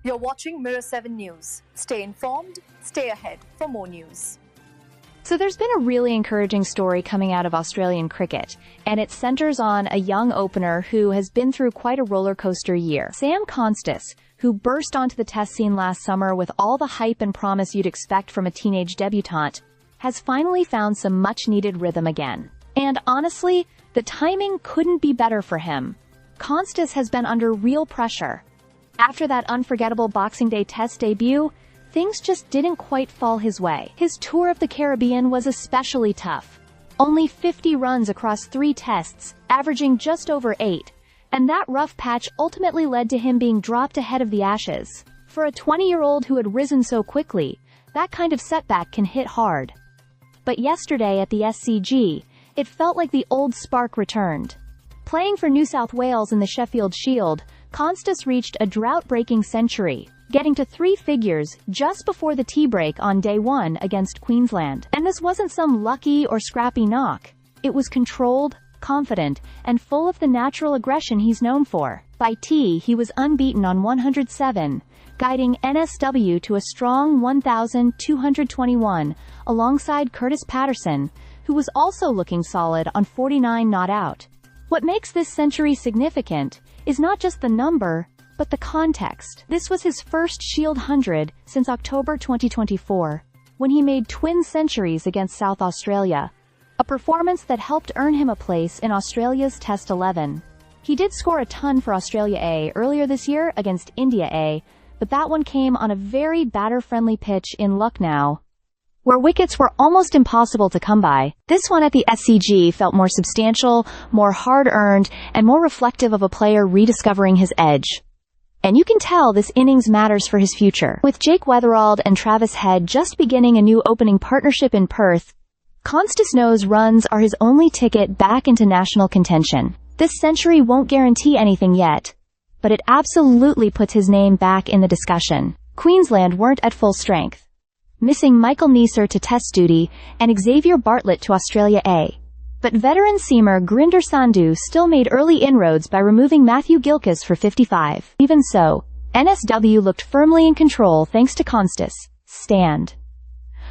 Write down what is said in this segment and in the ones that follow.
You're watching Mirror 7 News. Stay informed, stay ahead for more news. So there's been a really encouraging story coming out of Australian cricket, and it centers on a young opener who has been through quite a roller coaster year. Sam Konstas, who burst onto the test scene last summer with all the hype and promise you'd expect from a teenage debutante, has finally found some much-needed rhythm again. And honestly, the timing couldn't be better for him. Konstas has been under real pressure. After that unforgettable Boxing Day Test debut, things just didn't quite fall his way. His tour of the Caribbean was especially tough. Only 50 runs across 3 tests, averaging just over 8, and that rough patch ultimately led to him being dropped ahead of the Ashes. For a 20-year-old who had risen so quickly, that kind of setback can hit hard. But yesterday at the SCG, it felt like the old spark returned. Playing for New South Wales in the Sheffield Shield, Konstas reached a drought-breaking century, getting to 3 figures just before the tea break on day 1 against Queensland. And this wasn't some lucky or scrappy knock. It was controlled, confident, and full of the natural aggression he's known for. By tea, he was unbeaten on 107, guiding NSW to a strong 1,221, alongside Curtis Patterson, who was also looking solid on 49 not out. What makes this century significant is not just the number, but the context. This was his first Shield 100 since October 2024, when he made twin centuries against South Australia, a performance that helped earn him a place in Australia's Test 11. He did score a ton for Australia A earlier this year against India A, but that one came on a very batter-friendly pitch in Lucknow, where wickets were almost impossible to come by. This one at the SCG felt more substantial, more hard-earned, and more reflective of a player rediscovering his edge. And you can tell this innings matters for his future. With Jake Weatherald and Travis Head just beginning a new opening partnership in Perth, Konstas knows runs are his only ticket back into national contention. This century won't guarantee anything yet, but it absolutely puts his name back in the discussion. Queensland weren't at full strength, missing Michael Neser to Test duty and Xavier Bartlett to Australia A. But veteran seamer Grinder Sandhu still made early inroads by removing Matthew Gilchrist for 55. Even so, NSW looked firmly in control thanks to Konstas' stand.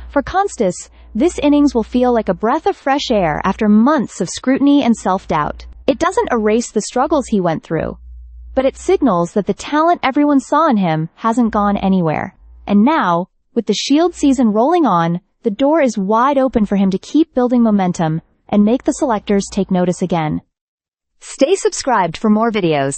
For Konstas, this innings will feel like a breath of fresh air after months of scrutiny and self-doubt. It doesn't erase the struggles he went through, but it signals that the talent everyone saw in him hasn't gone anywhere. And now, with the Shield season rolling on, the door is wide open for him to keep building momentum and make the selectors take notice again. Stay subscribed for more videos.